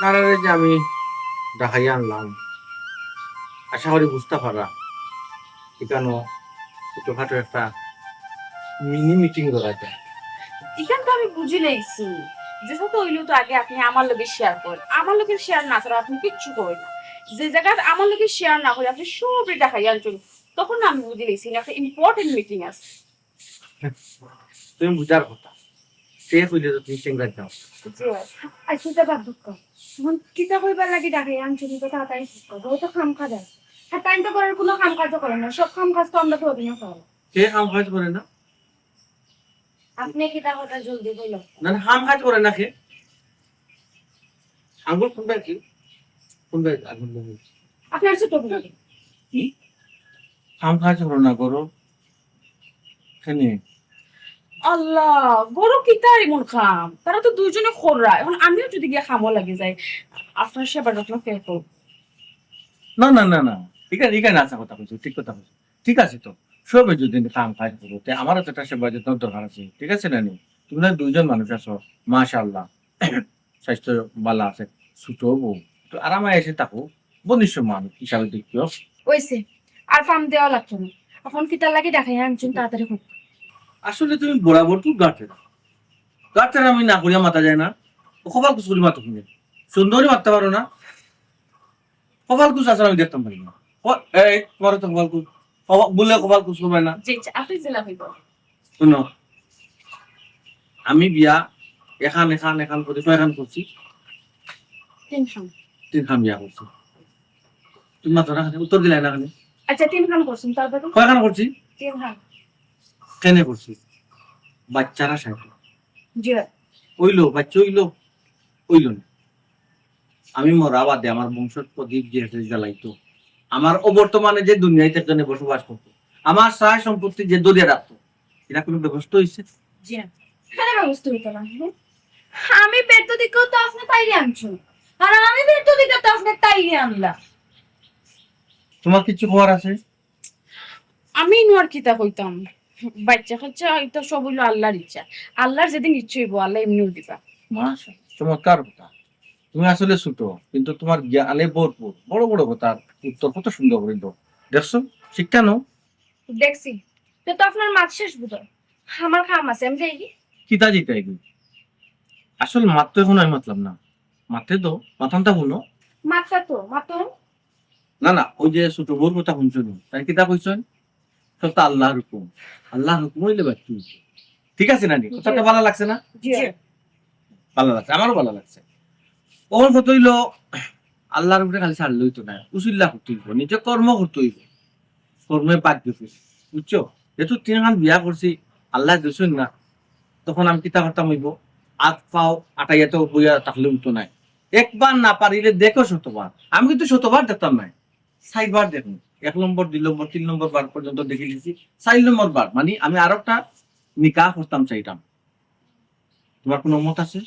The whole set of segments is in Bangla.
আপনারা যে আমি দেখাই আনলাম, আশা করি বুঝতে পারা এখানে ছোটখাটো একটা মিনি মিটিং করা যায়। এখান তো আমি বুঝি লাইছি যেহেতু হইলো তো আগে আপনি আমার লগে শেয়ার করেন, আমার লগে শেয়ার না করে আপনি কিচ্ছু করেন না। যে জায়গায় আমার লগে শেয়ার না করে আপনি সবই দেখাই আনছেন, তখন না আমি বুঝি লাইছি একটা ইম্পর্টেন্ট মিটিং আছে। তুমি বুঝার কথা, সে কইলে তো তুমি চেঙ্গা যাও। আচ্ছা তা বাদ দুঃখ এখন কিতা কইবার লাগি ডাকে আনছনি তো তাড়াতাড়ি ঠিক করো ও তো খাম কাজ আছে হ্যাঁ টাইম তো করার কোনো কাম কাজ করে না সব কাম কাজ তো আমরা তো অভিনয় করো সে হাম কাজ করে না, আপনি কিতা কথা জলদি বলো না না হাম কাজ করে না। সে আঙ্গুল কোনটা কি কোনটা আঙ্গুল লাগে আপনার ছোট বোন কি হাম কাজ করো না করো কেনে আল্লাহ, বড় কি তার এমন খাম, তারা তো দুইজনে খোররা, এখন আমিও যদি গিয়ে খামো লাগে যাই আপনার সেবা যত্ন কে করব? না না না না, ঠিক আছে ঠিক আছে, আচ্ছা কথা বলছো, ঠিক কথা বলছো, ঠিক আছে তো সবে যদি কাম কাজ করো আমারও তো একটা সেবা যত্ন দরকার আছে, ঠিক আছে না নি? তুমি না দুইজন মানুষ আছো, মাশাআল্লাহ স্বাস্থ্য ভালো আছে, ছোট বউ তো আরামে এসে থাকো, বনিষ্ঠ মানুষ হিসাবে দেখিও। ওইছে আর ফার্ম দেওয়া লাগতো না এখন কিতা লাগি ডাকাই আনছুন তাড়াতাড়ি হোক আসলে তুমি বরাবর খুব গাঁটে গাঁটে আমি না করিয়া মাথা যায় না, ও কপাল কুচ করি মাথা শুনে সুন্দরী মারতে পারো না, কপাল কুচ আসলে আমি দেখতাম পারি না। এই তোমার তো কপাল কুচ বললে কপাল কুচ করবে না। যে আপনি জেলা হইব শুনো, আমি বিয়া এখান এখান এখান করে কয়খান করছি, টেনশন। 3 খান বিয়া করছি। তুমি মাত্র না উত্তর দিলাই না খালি আচ্ছা 3 খান করছুন তারপরে কয়খান করছি, 3 খান কেনে করছি? বাচ্চারা সাইকেল জি ওইলো বাচ্চা ওইলো না। আমি মরা বাদে আমার বংশের প্রদীপ যে জ্বালাইতো, আমার অবর্তমানে যে দুনিয়াতে একজনে বসবাস করতো, আমার সহায় সম্পত্তি যে দরিয়া রাখতো, এটা কোনো ব্যবস্থা হয়েছে? জি না কেন ব্যবস্থা হইতো না আমি পেট দিকেও তো আপনি তাইরে আনছুন আর আমি পেট দিকে তো আপনি তাইরে আনলা তোমার কিছু খবর আছে? আমি নোয়ার কিতা কইতাম, বাচ্চা কাচ্চা এটা সব হইলো আল্লাহর ইচ্ছা, আল্লাহর যেদিন ইচ্ছে হইব আল্লাহ এমনিও দিবা। মাশাআল্লাহ, চমৎকার কথা। তুমি আসলে ছোট কিন্তু তোমার জ্ঞানে ভরপুর, বড় বড় কথা উত্তর কত সুন্দর করে দাও, দেখছো? শিক্ষা নাও। দেখছি তো তো আপনার মাছ শেষ বুঝো আমার খাম আছে আমি যাই কিতা জিতা এগুলো আসল মাত তো এখন আমি মাতলাম না, মাতে তো মাথানটা শুনো। মাথা তো মাতো না না, ওই যে ছোট বউর কথা শুনছো নি, তাই কিতা কইছেন? সব তো আল্লাহর হুকুম, আল্লাহর হুকুম হইলে বাচ্চু, ঠিক আছে না নি? কথাটা ভালো লাগছে না? জি ভালো লাগছে, আমারও ভালো লাগছে। ওর কত হইলো আল্লাহর উপরে খালি ছাড়লে হইতো না, উচিল্লা করতে হইব, নিজে কর্ম করতে হইব, কর্মে পাক দিতে, বুঝছো? যেহেতু 3 খান বিয়া করছি, আল্লাহ দিছেন না, তখন আমি কিতা করতাম হইব, আত পাও আটাইয়া তো বইয়া থাকলে হইতো নাই। একবার না পারিলে দেখো শতবার, আমি কিন্তু শতবার দেখতাম নাই, 4 বার দেখুন, 1 নম্বর 2 নম্বর 3 নম্বর বার পর্যন্ত দেখে দিয়েছি, 4 নম্বর বার মানে আমি আরো একটা নিকাহ করতাম চাইতাম। তোমার কোনো মত আছে?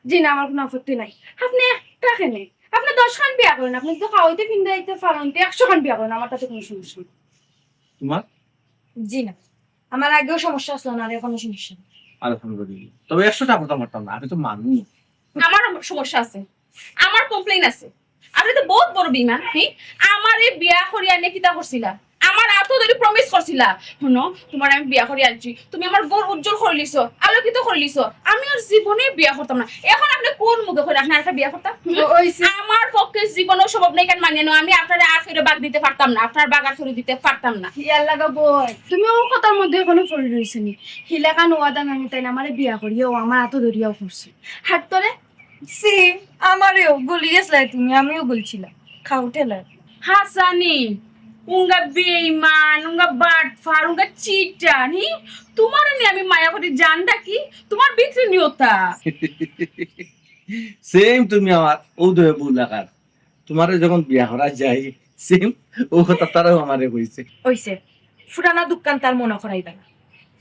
জি না আমার কোনো আপত্তি নাই আপনি একটা খেনে আপনি 10 খান বিয়া করেন আপনি তো খাওয়াইতে ফিন্দাইতে ফারাইতে 100 খান বিয়া করেন আমার তাতে কোনো সমস্যা নেই তোমার? জি না আমার আগেও সমস্যা আসলো না আর এখনো সমস্যা নেই আলহামদুলিল্লাহ, তবে 100টা কথা মারতাম না, আমি তো মানুষ। আমার সমস্যা আছে, আমার কমপ্লেইন আছে। আপনি তো বহুত বড় বিমান, আমার এই বিয়া করিয়া নিয়ে কিতা করছিলা, আমার এত ধরে প্রমিস করছিলা, শুনো তোমার আমি বিয়া করিয়া আনছি, তুমি আমার গোর উজ্জ্বল করে লিছো, আলোকিত করে লিছো, আমি আর জীবনে বিয়া করতাম না। এখন আপনি কোন মুখে করে আপনি একটা বিয়া করতাম? ওইছে আমার পক্ষে জীবনেও সম্ভব নেই, কেন মানিয়ে নাও, আমি আপনার আর ফিরে বাগ দিতে পারতাম না, আপনার বাগ আর ফিরে দিতে পারতাম না। ইয়ার লাগা বই তুমি ওর কথার মধ্যে কোনো পড়ে রইছে নি হিলাকা নোয়াদা আমি তাই না আমারে বিয়া করিয়া ও আমার এত ধরিয়াও করছে হাত তোরে সি আমারেও গলি গেছলাই তুমি আমিও বলছিলাম খাউটেলা হাসানি উঙ্গা বেঈমান, উঙ্গা বাটফার, উঙ্গা চিটান, তোমার নিয়ে আমি মায়া করে জান ডাকি, তোমার ভিতরে নিয়তা। সেম তুমি আমার উদয় বুলাকার, তোমারে যখন বিয়া করা যায় সেম ও কথা তারাও আমারে কইছে। ওইছে ফুরানা দোকান তার মনে করাইবা না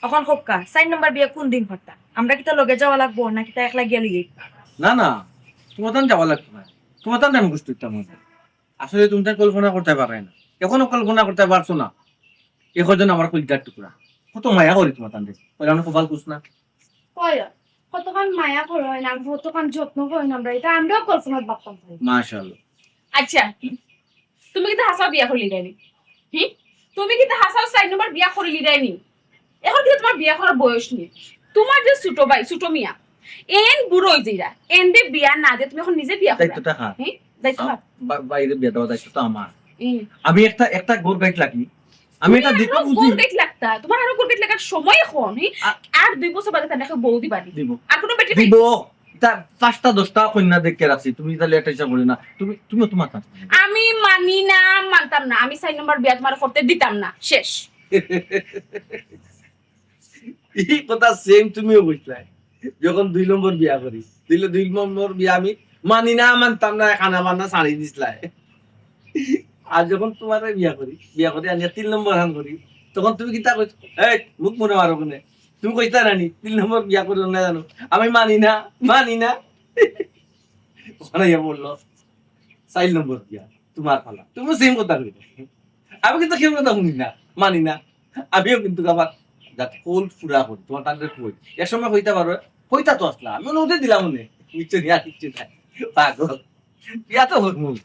এখন হক্কা 4 নম্বর বিয়া কোন দিন করতা আমরা কি তা লগে যাওয়া লাগবো নাকি তা একলা গিয়া লইয়ে না না, তোমার তান যাওয়া লাগতো না, তোমার তান আমি বুঝতে পারতাম না। আসলে তুমি তার কল্পনা করতে পারে না, এখনো কল্পনা করতে পারছো না। এখন আমার কলিজার টুকরা কত মায়া করি তোমার তান দেখে, আমি কপাল কুছ না। কয় কতক্ষণ মায়া করো হয় না কতক্ষণ যত্ন করি না আমরা এটা আমরাও কল্পনার ভাবতাম পারি মাশাআল্লাহ। আচ্ছা তুমি কিন্তু হাসাও বিয়া করলি দেয়নি তুমি কিন্তু হাসাও 4 নম্বর বিয়া করলি দেয়নি এখন কিন্তু তোমার বিয়া করার বয়স নেই তোমার যে ছোট ভাই ছোট মিয়া এন বুড়ো হয়ে যাইরা এন দে বিয়া না দে তুমি এখন নিজে বিয়া করবা দায়িত্বটা কার? দায়িত্ব কার? বাইরে বিয়ে দেওয়া দায়িত্ব তো আমার। হুম। আমি একটা গোর গাইড লাগি, আমি এটা দেখো আরো বুঝি গোলগেট লাগতা তোমার আরো গোলগেট লাগার সময় এখন আর 2 বছর বাদে তাকে বউ দিবা নি। দিব আর কোনো বেটি দিব তা 5টা 10টা কন্যা দেখে রাখছি, তুমি তাহলে একটা হিসাব করি না, তুমি তোমার কাজ আমি মানি না মানতাম না আমি 4 নম্বর বিয়া তোমার করতে দিতাম না শেষ এই কথা সেম তুমিও বুঝলাই যখন 2 নম্বর বিয়া করি, 2 নম্বর বিয়া আমি মানি না মানতাম না, খানা বান্না ছাড়ি দিছিলাই। আর যখন তোমার বিয়া করি আনি 3 নম্বর হান করি, তখন তুমি কিতা কইছ, এই মুখ মনে মারো কোনে, তুমি কইতা রানি 3 নম্বর বিয়া করি না জানো, আমি মানি না ওখানে ইয়া বললো 4 নম্বর বিয়া তোমার পালা, তুমি সেম কথা কইছো। আমি কিন্তু কেউ কথা শুনি না, মানি না। আমিও কিন্তু আবার যাতে কোল ফুরা করি তোমার তাদের কই এক সময় হইতে পারো, হইতা তো আসলা আমি ওদের দিলাম মনে কিচ্ছু নিয়ে কিচ্ছু নাই পাগল বিয়া তো হোক মূল।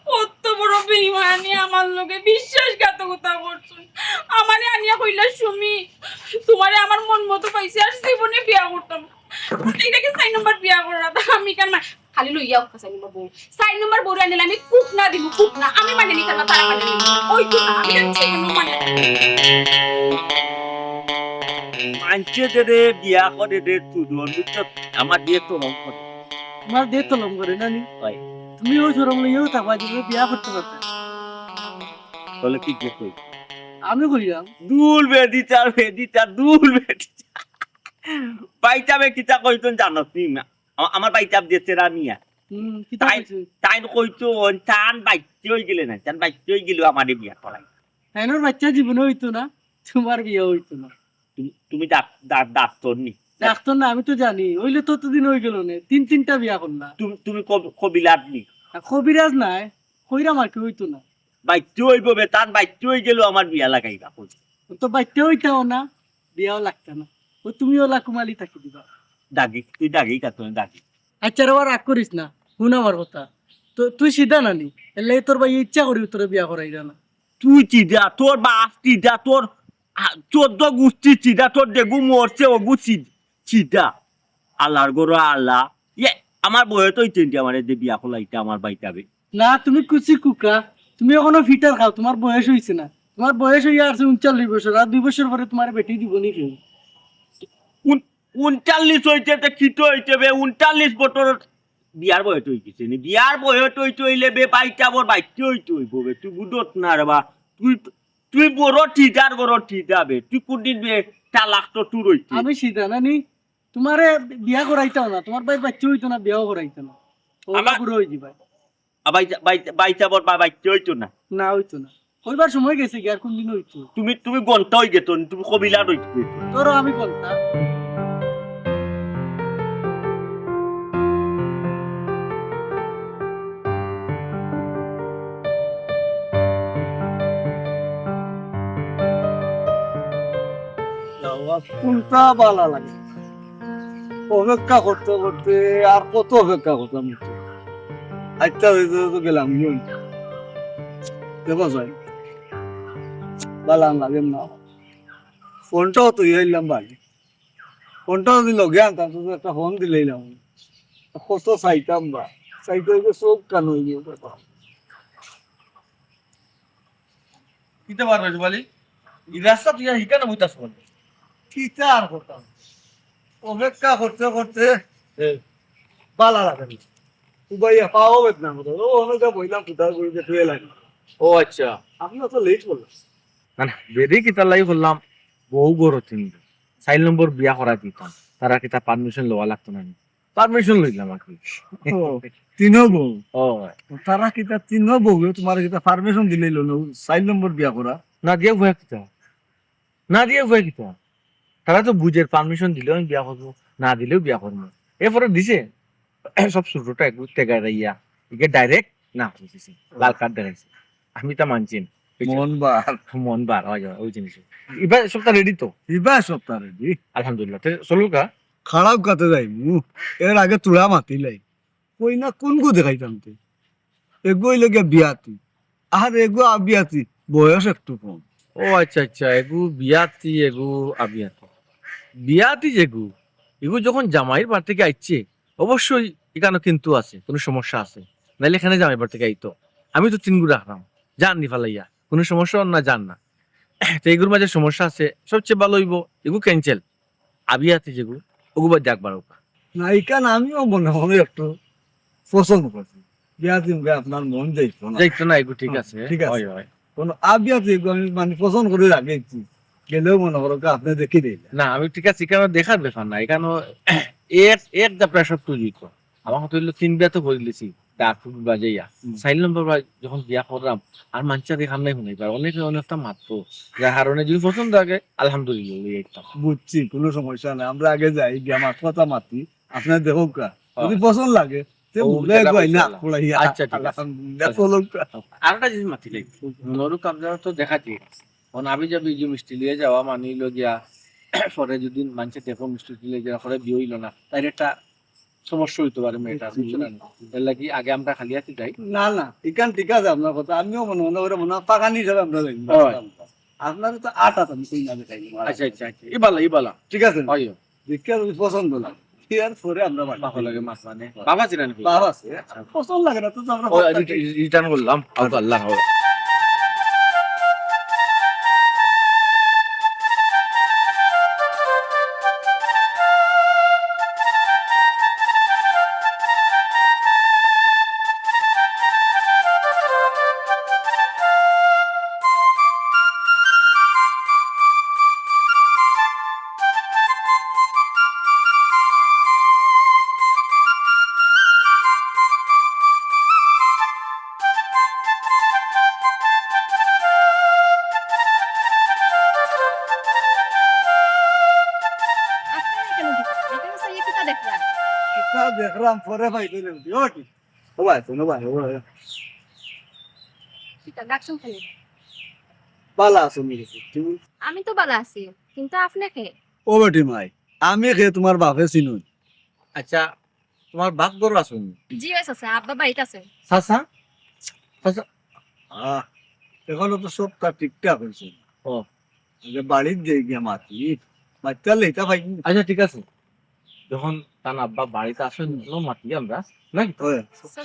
কত বড় বেঈমানি আমার লগে বিশ্বাসঘাতকতা করছুন আমারে আনিয়া কইলা সুমি তোমারে আমার মন মতো পাইছে আর জীবনে বিয়া করতাম এটাকে 4 নম্বর বিয়া করা আমি কেন খালি লইয়াও 4 নম্বর বউ 4 নম্বর বউ আনিলে আমি কুক না দিব কুক না আমি মানে নি কেন তারা মানে ওই তো না আমি জানছি কেন মানে মানছে যে বিয়া করে দে তুই আমার দিয়ে তো রং করে তোমার দিয়ে তলম করে না নি হয় তুমি ওই সরম লইয়াও থাকবা যে বিয়া করতে পারতে তাহলে কি কে কই আমি কইলাম দুল বেদি চার দুল বেদি পাইতাবে কিতা কইতন জানো তুই না আমার পাইতাব দিতে রামিয়া কি তাই তাই কইতো টান বাইতে হই গেলে না টান বাইতে হই গেল আমারে বিয়া করাই তাইনোর বাচ্চা জীবনে হইতো না তোমার বিয়ে হইতো না তুমি ডাক্তার নি ডাক্তার না আমি তো জানি ওইলে ততদিন হয়ে গেল না 3-3টা বিয়া করলা তুমি কবিলাত নি কবিরাজ নাই কইরা মার কি হইতো না বাইতে হইব বে টান বাইতে হই গেল আমার বিয়া লাগাইবা কই তো বাইতে হইতাও না বিয়াও লাগতো না ও তুমিও লাকুমালি থাকি দিবা তুই দাগি কাতো দাগি আচ্ছা রে রাগ করিস না শুন আমার কথা তো তুই সিধা নানি এলে তোর ভাই ইচ্ছা করি তোর বিয়া করাই না তুই চিদা তোর বাপ চিদা তোর 14 গুষ্টি চিদা তোর দেগু মরছে ও গুছি চিদা আল্লাহর গরো আল্লাহ আমার বয়স তো ইতেন্টি আমার যে বিয়া খোলাইতে আমার বাইতাবে না তুমি কুচি কুকা তুমি এখনো ফিটার খাও তোমার বয়স হয়েছে না তোমার বয়স হয়ে আসছে 39 বছর আর 2 বছর পরে তোমার বেটি দিব নি কেউ 39 হইতে তো খিটো হইতে বে 39 বছর বিয়ার বয়স হইছে নি বিয়ার বয়স হইলে বে বাইতাবর বাইতে হইতে হইব বে তুই বুদত না রে বা তুই বড় টিটার বড় টিটাবে তুই কোনদিন বে তালাক তো তুই হইতে আমি সিধা নানি তোমারে বিয়া করাইতাও না তোমার ভাই বাচ্চা হইতো না বিয়াও করাইতো না ও আমার- পুরো হয়ে যাবে বাইতাবর বা বাইতে হইতো না না হইতো না কইবার সময় গেছে কি আর কোন দিন হইতো তুমি গন্তা হই গেত তুমি কবিলা হইতে তোরও আমি বলতাম কোনটা ভালো লাগে অপেক্ষা করতে করতে আর কত অপেক্ষা করতাম আচ্ছা তো গেলাম দেখো যাই ভালো লাগে না ফোনটাও তো এলাম ভাই ফোনটাও দিল জ্ঞান তার একটা ফোন দিলাম কত চাইতাম বা চাইতে হইবে সব কান হয়ে গিয়ে কিতে পারবে বলি এই রাস্তা তুই হিকানো বুঝতাছ বল কি আর করতাম অপেক্ষা করতে করতে ভালো লাগে না ভাইয়া পাওয়া বেত না ও অনেকটা বইলাম কোথাও করে যে তুই লাগে ও আচ্ছা আপনি তো লেট করলেন না না বেরি কিতা লাই করলাম বহু গরো চিনি 4 নম্বর বিয়া করা দিতাম তারা কিতা পারমিশন লওয়া লাগতো না পারমিশন লইলাম আর কি তিনও বউ ও তারা কিতা তিনও বউ তোমার কিতা পারমিশন দিলে লোন 4 নম্বর বিয়া করা না দিয়ে ভয় কিতা না দিয়ে ভয় কিতা তারা তো বুঝের পারমিশন দিলেও আমি বিয়া করবো না দিলেও বিয়া করবো এরপরে দিছে সব ছোটটা একটু টেগায় রাইয়া একে ডাইরেক্ট না বুঝেছি লাল কার্ড দেখাইছে আমি তা মানছি না। মন বার মন বার হয় ওই জিনিস এবার সবটা রেডি তো ইবা সপ্তাহ রেডি আলহামদুলিল্লাহ চলুক গা খারাপ কাতে যাইমু এর আগে তোরা মাতিলাই কই না কোন গো দেখাইতাম তে এগোই লগিয়া বিয়াতি আর এগো আবিয়াতি বয়স একটু কম ও আচ্ছা আচ্ছা এগু বিয়াতি এগু আবিয়াতি বিয়াতি যেগু এগু যখন জামাইয়ের বাড়ি থেকে আইছে অবশ্যই এখানে কিন্তু আছে কোনো সমস্যা আছে নাইলে এখানে জামাই বাড়ি থেকে আইতো আমি তো 3 গুড়া রাখলাম জান নি ফালাইয়া কোনো সমস্যা না জান না তো এগুর মাঝে সমস্যা আছে সবচেয়ে ভালো হইব এগু ক্যান্সেল আবিয়াতি যেগু ওগু বাদ দেখবার না ইকান আমিও মনে মনে একটু পছন্দ করছি বিয়াতি মুখে আপনার মন যাইতো না যাইতো না এগু ঠিক আছে ঠিক আছে। হয় হয় কোন আবিয়াতি এগো আমি মানে পছন্দ করে রাখেছি গেলেও মনে করো আপনি দেখি দিলে না আমি ঠিক আছে এখানে দেখার ব্যাপার না এখানে এক দা প্রেশার তুলি তো আমার হয়তো হইলো 3 বিয়া তো বলিছি ডাক বাজাইয়া 4 নম্বর যখন বিয়া করলাম আর মানচা দেখাম নাই শুনাই পার অনেক অনেকটা মাত্র যার কারণে যদি পছন্দ আগে আলহামদুলিল্লাহ একদম বুঝছি কোনো সমস্যা নাই আমরা আগে যাই গিয়া মাছ কথা মাতি আপনার দেখো কা যদি পছন্দ লাগে তে ও, মুলে দেখা কই না পছন্দ লাগে। পুরাইয়া আচ্ছা, ঠিক আছে। আলহামদুলিল্লাহ চলুক কা। আরেকটা জিনিস মাতি লাগবে নরু কামজা তো দেখাচ্ছি কারণ আমি যাবি যে মিষ্টি লিয়ে যাওয়া মানিল গিয়া পরে যদি মানছে দেখো মিষ্টি লিয়ে যাওয়া পরে বিয়ে হইলো না তাই একটা সমস্যা হইতে পারে মেয়েটা বুঝলেন এর লাগি আগে আমরা খালি হাতে যাই না না ইকান ঠিক আছে আপনার কথা আমিও মনে মনে করে মনে হয় পাকানি হিসাবে আমরা যাই হয়। আপনার তো আটা আমি কই না দেখাই আচ্ছা আচ্ছা আচ্ছা ইবালা ঠিক আছে হয় দেখে যদি পছন্দ লাগে এর পরে আমরা বাড়ি ভালো লাগে মাছ মানে বাবা ছিলেন কি বাবা আছে পছন্দ লাগে না তো আমরা রিটার্ন করলাম আল্লাহ হবে কিতা দেখলাম পরে ভাই কইলেন ও কি ও ভাই শোনো ভাই ও ভাই বালা আছো মিলে তুমি আমি তো ভালো আছি কিন্তু আপনাকে ও বেটি মাই আমি খে তোমার বাপে চিনুন আচ্ছা তোমার বাপ গরু আসুন জি আছে আব্বা বাড়িতে আছে সাসা এখনো তো সব তার ঠিকঠাক হয়েছে ও যে বাড়ির যে গিয়া মাতি বাচ্চা লেটা ভাই আচ্ছা ঠিক আছে যখন তার আব্বা বাড়িতে আসেন মাতি আমরা নাকি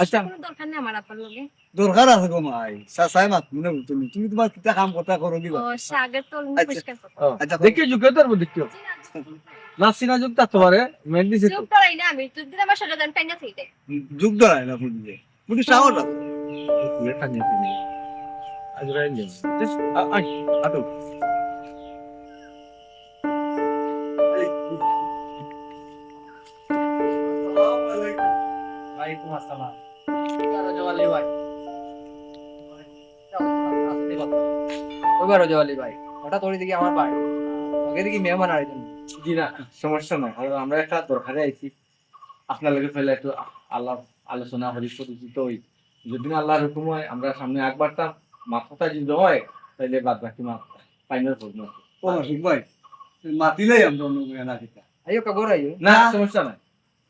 আচ্ছা। কোনো দরকার নেই আমার আব্বার লগে দরকার আছে গো মাই সাসাই মাত মনে তুমি তুমি তোমার কিতা কাম কথা করো কি ও সাগর তো আচ্ছা। পরিষ্কার করতে আচ্ছা দেখি যুগে তোর দেখিও না সিনা যুক্ত তোমারে মেহেন্দি সে চুপ করাই না আমি তুই দিন আমার সাথে দেন টাইনা থেকে যুগ ধরাই না ফুটবে বুঝি সাহস আছে লেখা নিয়ে তুমি আজ রাইন যাও জাস্ট আটো ওয়ালাইকুম আসসালাম রজওয়ালি ভাই ওইবার রজওয়ালি ভাই হঠাৎ ওই দিকে আমার ভাই আগে দিকে মেহমান আয়োজন জি না সমস্যা নাই আর আমরা একটা দরকারে আইছি আপনার লগে ফেলে একটু আলোচনা করি পরিচিত হই যদি আল্লাহর হুকুম হয় আমরা সামনে একবারটা মাথাটা যদি হয় তাহলে বাদ বাকি মাথা ফাইনাল করবো ও মাসুক ভাই মাতিলাই আমরা অন্য না কিতা আইও কাগর আইও না সমস্যা নাই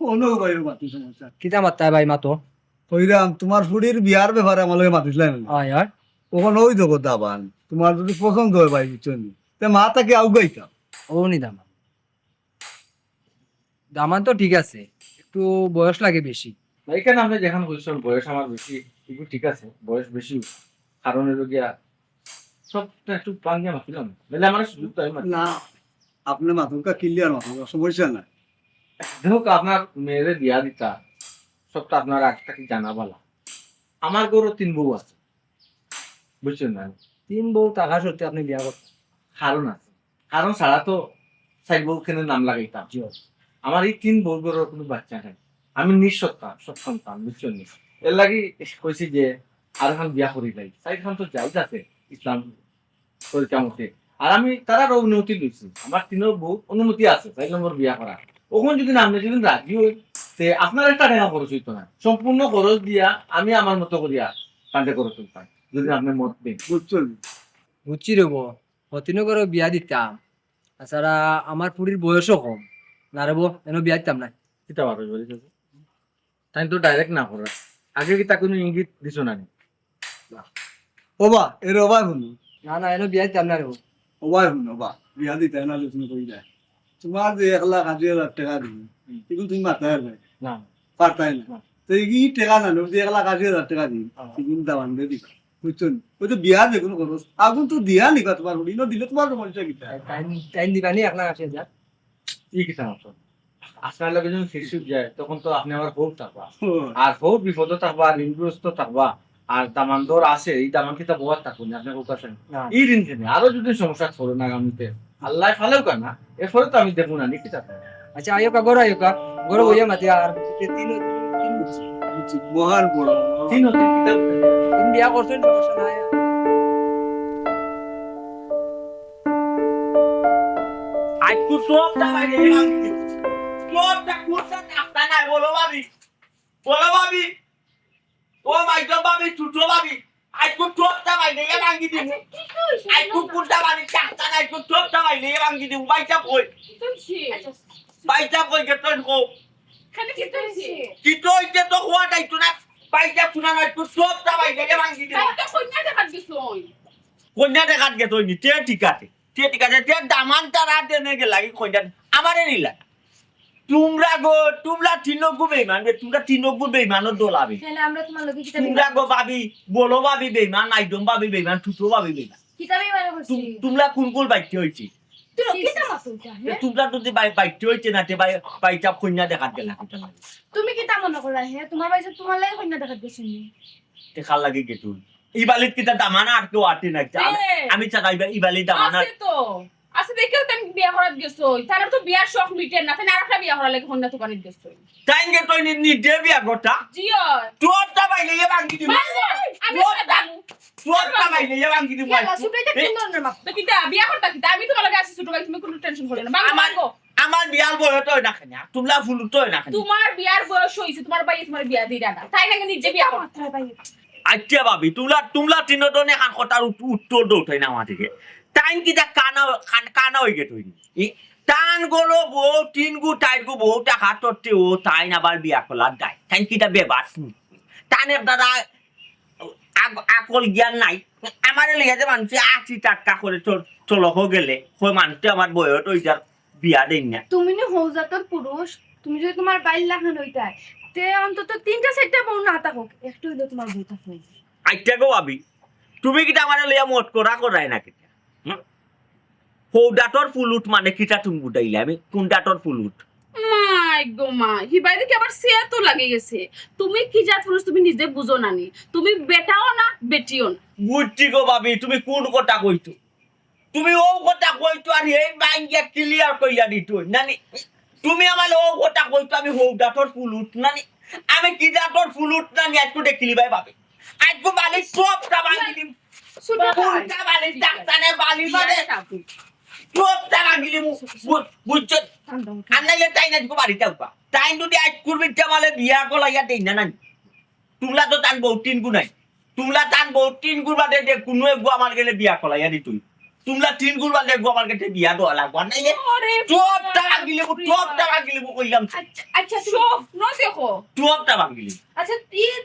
অন্য ভাই মাতি সমস্যা কিতা মাত্তা ভাই মাতো কইরাম তোমার ফুড়ির বিয়ার ব্যাপারে আমার লগে মাতিছিলেন আয় আর ওখান ওই দেখো দাবান তোমার যদি পছন্দ হয় ভাই বুঝছেন তে মা তাকে আউগাইতা ও নি দামান দামান তো ঠিক আছে একটু বয়স লাগে বেশি এখানে আমরা যেখানে বলছিলাম বয়স আমার বেশি একটু ঠিক আছে বয়স বেশি কারণ হলো গিয়া সবটা একটু পাঙ্গিয়া মাতিলাম নাহলে আমার সুযোগ তো আমি না আপনি মাথুকা ক্লিয়ার মাথুকা সমস্যা নাই দেখো আপনার মেয়েরে বিয়া দিতা সবটা আপনার একটা কি জানা বলা আমার গরু 3 বউ আছে বুঝছেন না 3 বউ টাকা সত্যি আপনি বিয়া করতে কারণ আছে কারণ ছাড়া তো 4 বউ কেন নাম লাগাইতাম আমার এই 3 বউ গরুর কোনো বাচ্চা নাই আমি নিঃসন্তান সব সন্তান বুঝছেন নি এর লাগি কইছি যে আর এখন বিয়া করি লাই সাইড খান তো যাইতাছে ইসলাম তরিকা মতে আর আমি তারা অনুমতি লইছি আমার 3 বউ অনুমতি আছে 4 নম্বর বিয়া করা ওখানে যদি আপনি যদি রাজি হই তে আপনার একটা টাকা খরচ হইতো না সম্পূর্ণ খরচ দিয়া আমি আমার মতো করিয়া কান্ডে খরচ পাই যদি আপনি মত দেন। বুঝছো বুঝছি রে বো হতিনো করে বিয়া দিতাম তাছাড়া আমার পুরীর বয়সও কম না রে বো এনে বিয়া দিতাম না কিতা ভাবে বলি চাচা? তাই তো ডাইরেক্ট না করা। আগে কি তা কোনো ইঙ্গিত দিছো না নি? ওবা এর ওবাই শুনো না না এনে বিয়া দিতাম না রে বো ওবাই শুনো বা বিয়া দিতে না আলোচনা করি যায় তোমার যে 1,80,000 টাকা দিবি এগুলো তুমি মাথায় আসবে না। পারতাই না তো এই টাকা না যে 1,80,000 টাকা দিবি এগুলো দাবান দিয়ে দিবা বুঝছো ওই তো বিয়া যে কোনো খরচ আগুন তো দিয়া নিবা তোমার হুড়ি দিলে তোমার সমস্যা কিতা টাইম দিবানি 1,80,000 কি কিতা মতো? আপনার লগে যখন শিশু যায় তখন তো আপনি আমার হোক থাকবা। আর হোক বিপদ থাকবা, ঋণগ্রস্ত থাকবা। আর দামান দর আছে, এই দামান কিতা বহুত থাকুন আপনি হোক আছেন। না। এই ঋণ থেকে আরো যদি সমস্যা করো না আগামীতে আল্লাহ ফালেও কেনা এরপরে তো আমি দেখবো না নি কিতা। আচ্ছা আয়োকা গরো হইয়া মাতি আর তিন মহান বড় তিন হতে কিতা তিন বিয়া করছেন সমস্যা নাই আজ তো সবটা বাইরে ভাঙি সবটা কুরসা নাস্তা নাই বলো ভাবি ও মাইটো ভাবি ছোট ভাবি আজ তো সবটা বাইরে ভাঙি দিমু আজ তো কুরসা বাড়ি চাকতা নাই তো সবটা বাইরে ভাঙি দিমু বাইটা কই গেতন কো খালি কি তুইছি কি তো ইতে তো হওয়া যাইতো না বাইটা শুনা নাই তো সবটা বাইরে ভাঙি দিমু তাই তো কইনা দেখা দিছই কন্যা দেখাত গে তুই নিতে ঠিক আছে তে দামান তার হাতে নে গে লাগি কন্যা আমারে নিলা তোমরা তিনগু বেইমান তোমরা তিনগু বেইমানও দোলাবে তাহলে আমরা তোমার লগে কিতা তোমরা গো ভাবি বলো ভাবি বেইমান নাইদম ভাবি বেইমান টুটো ভাবি বেইমান কিতাবই মানে করছি তোমরা কোন কোন বাইতে হইছে তুই কিতা মাতুলটা তোমরা যদি বাইতে হইছে না তে বাইটা কন্যা দেখাত গেলা তুমি কিতা মনে করা হে তোমার বাইসে তোমার লাগে কইনা দেখা দিছিনি দেখার লাগে গে তুই ইবালিত কিটা দামানা আর কেউ আটে না আমি চাকাইবা ইবালি দামানা আছে তো আছে দেখেও তো আমি বিয়া করাত গেছই তার তো বিয়ার শখ মিটে না তাই আরেকটা বিয়া করা লাগে হন্ডা দোকানে গেছই তাই গে তুই নি দেবিয়া গোটা জিও তোরটা বাইলে ভাঙি দিমু আমি তোরটা বাইলে ভাঙি দিমু ইয়ালা সুটাইতে কোন ধরনের মাপ তো কিটা বিয়া করতা কিটা আমি তোমার লাগে আছি ছোট ভাই তুমি কোনো টেনশন করো না বাবা মাগো আমার বিয়ার বয়স তো না খানি তোমরা ফুল তো না খানি তোমার বিয়ার বয়স হইছে তোমার ভাই তোমার বিয়া দিয়ে দাদা তাই না নিজে বিয়া করতা মাথায় পাই আচ্ছা ভাবি তোমরা তিনজনে খান কথার উত্তর দৌঠাই না আমার থেকে টাইম কিটা কানা হয়ে গে তুই টান গলো বউ তিনগু টাইটগু বউ টাকা তোরতে ও তাই আবার বিয়া করলার দায় টাইম কিটা বেবার টানের দ্বারা আকল জ্ঞান নাই আমার লেগে যে মানুষ 80 টাকা করে চলক গেলে ওই মানুষটা আমার বয়স ওইটার বিয়া দেন না তুমি নি হৌজাতর পুরুষ তুমি যদি তোমার বাইল লাখান হইতায় তে অন্তত 3টা 4টা বউ না থাকুক একটু হইলো তোমার বউ থাকবে আচ্ছা গো ভাবি তুমি কিটা আমার লেগে মত করাই না কিটা হৌডাটর ফুলুট মানে কিটা তুমি বুঝাইলে আমি কোন ডাটর ফুলুট মাই গো মা হিবাই দেখে আবার সিয়া তো লাগে গেছে তুমি কি জাত পুরুষ তুমি নিজে বুঝো না নি তুমি বেটাও না বেটিও না বুঝছি গো ভাবি তুমি কোন কথা কইতো তুমি ও কথা কইতো আর এই বাইঙ্গা ক্লিয়ার কইয়া দিত নানি তুমি আমার ও কথা কইতো আমি হৌডাটর ফুলুট নানি আমি কি ডাটর ফুলুট নানি আজকে দেখলি ভাই ভাবি আজকে বালি সবটা ভাঙি দিম সবটা বালি ডাক্তারে বালি মানে সবটা ভাঙি দিম বুঝছো আনাইলে তাই না বাড়িতে উঠবা তাই যদি আজ করবি মালে বিয়া কলাইয়া দেই না নাই তোমরা তো টান বহু 3 গুণ নাই তোমরা টান বহু 3 গুণ বাদে দে কোনো একগু আমার গেলে বিয়া কলাইয়া দি তুই তোমরা 3 গুণ বাদে একগু আমার কাছে বিয়া দেওয়া লাগবা নাইলে সবটা ভাঙিলে কইলাম আচ্ছা সব ন দেখো সবটা ভাঙিলে আচ্ছা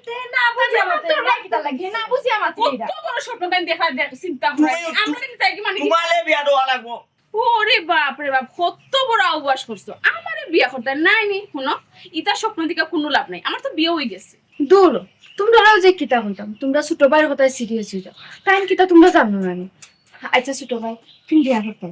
তে না বুঝি আমার কিতা লাগে না বুঝি আমার কত বড় স্বপ্ন তাই দেখা চিন্তা করে আমরা কিন্তু তাই কি মানে কি- তোমালে বিয়া দেওয়া লাগবো ওরে বাপ রে বাপ কত বড় অভ্যাস করছো আমারে বিয়া করতে নাই নি শুনো ইতা স্বপ্ন দিকে কোনো লাভ নাই আমার তো বিয়ে হয়ে গেছে দূর তোমরাও যে কিতা হইতাম তোমরা ছোট ভাইয়ের কথা সিরিয়াস হয়ে যাও টাইম কিতা তোমরা জানো না নি আচ্ছা ছোট ভাই তুমি বিয়া করতে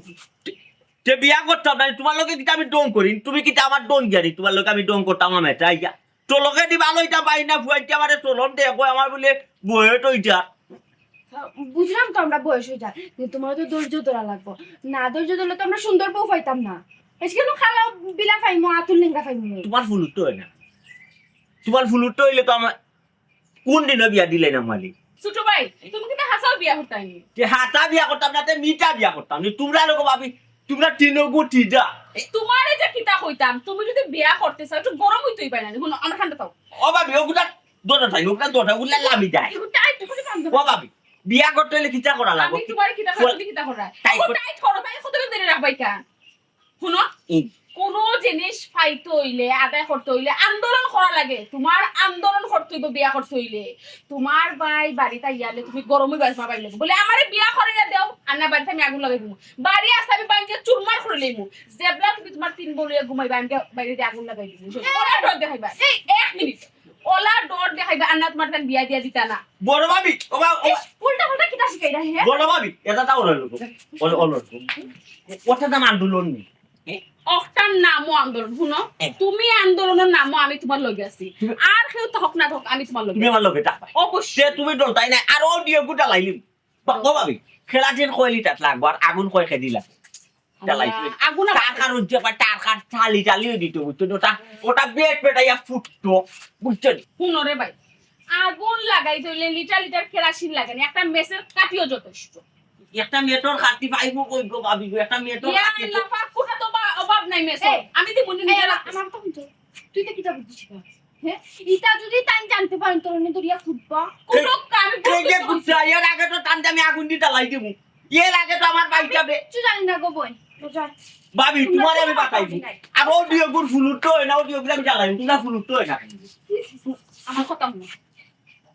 তে বিয়া করতাম না তোমার লগে কিটা আমি ডং করি তুমি কিটা আমার ডং জানি তোমার লগে আমি ডং করতাম আমার মেটা আইয়া তো লগে দি ভালোইটা পাই না ফুয়াইতে আমারে চলন দে কই আমার বলে বয়ে টইটা বুঝলাম তো আমরা বয়স হয়ে যায় কিন্তু তোমার তো ধৈর্য ধরা লাগবো না ধৈর্য ধরলে তো আমরা সুন্দর বউ পাইতাম না আজকাল খালা বিলা পাইমো আতুল লেঙ্গা পাইমো তোমার ফুলুট হয় না তোমার ফুলুট হইলে তো আমার কোন দিন বিয়া দিলে না মালিক ছোট ভাই তুমি কিন্তু হাসাও বিয়া করতে নি যে হাতা বিয়া করতাম না তে মিটা বিয়া করতাম নি তোমরা লোক ভাবি তোমরা তিনগু টিডা তোমারে যে কিতা কইতাম তুমি যদি বিয়া করতে চাও একটু গরম হইতেই পাই না শুনো আমরা ঠান্ডা তাও ও ভাবি ওগুলা দোটা থাই ওগুলা দোটা ওগুলা লামি যায় একটু টাইট করে কাম ও ভাবি বিয়া করতে হলে কিতা করা লাগবে আমি তোমার কিতা করা তুমি কিতা করা টাইট কর- টাইট করো তাই কত দিন রাখবাই কা শুনো এই। কোন জিনিস ফাইতে হইলে আদায় করতে হইলে আন্দোলন করা লাগে তোমার আন্দোলন করতে হইব বিয়া করতে হইলে তোমার ভাই বাড়িতে ইয়ালে তুমি গরমে বাসবা পাইলে বলে আমারে বিয়া করে দাও আন্না বাড়িতে আমি আগুন লাগাই দিমু বাড়ি আসে আমি বাইকে চুরমার করে লইমু জেবলা তুমি তোমার তিন বলিয়া ঘুমাইবা আমি বাইরে আগুন লাগাই দিমু ওলা ডর দেখাইবা এই 1 মিনিট ওলা ডর দেখাইবা আন্না তোমার তান বিয়া দিয়া দিতা না বড় ভাবি উল্টা পাল্টা কিতা শিখাইরা হে বড় ভাবি এটা দাও হলো কথা দাম আন্দোলন নি অক্টার নামও আন্দোলন শুনো তুমি আন্দোলনের নামও আমি তোমার লগে আছি আর কেউ তো হক না হোক আমি তোমার লগে তুমি আমার লগে থাকবা অবশ্যই তুমি ডল তাই না আর অডিও গুটা লাইলি ও ভাবি খেলাটির কয়লি তাত লাগবো আর আগুন কয় খেদিলা আগুন টাকার উজ্জ্বল টাকার থালি টালিও দিত বুঝছো ওটা বেট পেটাইয়া ফুটতো বুঝছো শুনো রে ভাই আগুন লাগাই দিলে লিটার লিটার কেরাসিন লাগানি একটা মেসের কাটিও যথেষ্ট একটা মেটর খাতি পাইবো কই গো ভাবি একটা মেটর ইয়া খাতি আল্লাহ পাক কোটা তো অভাব নাই মেসে আমি দি মনে নিজে আমার তো বুঝছো তুই তো কিতা বুঝছিস হ্যাঁ ইটা যদি টাইম জানতে পারেন তোর নে দরিয়া ফুটবা কোন কাম কে বুঝছো এর আগে তো টানতে আমি আগুন দিতে লাই দিমু এর আগে তো আমার বাইক যাবে তুই জানি না গো বোন ভাবি তোমার আমি বাতাইবো আর অডিও গুর ফুলুটো না অডিও গুলো আমি জ্বালাই তুমি না ফুলুটো না আমার কথা শুনো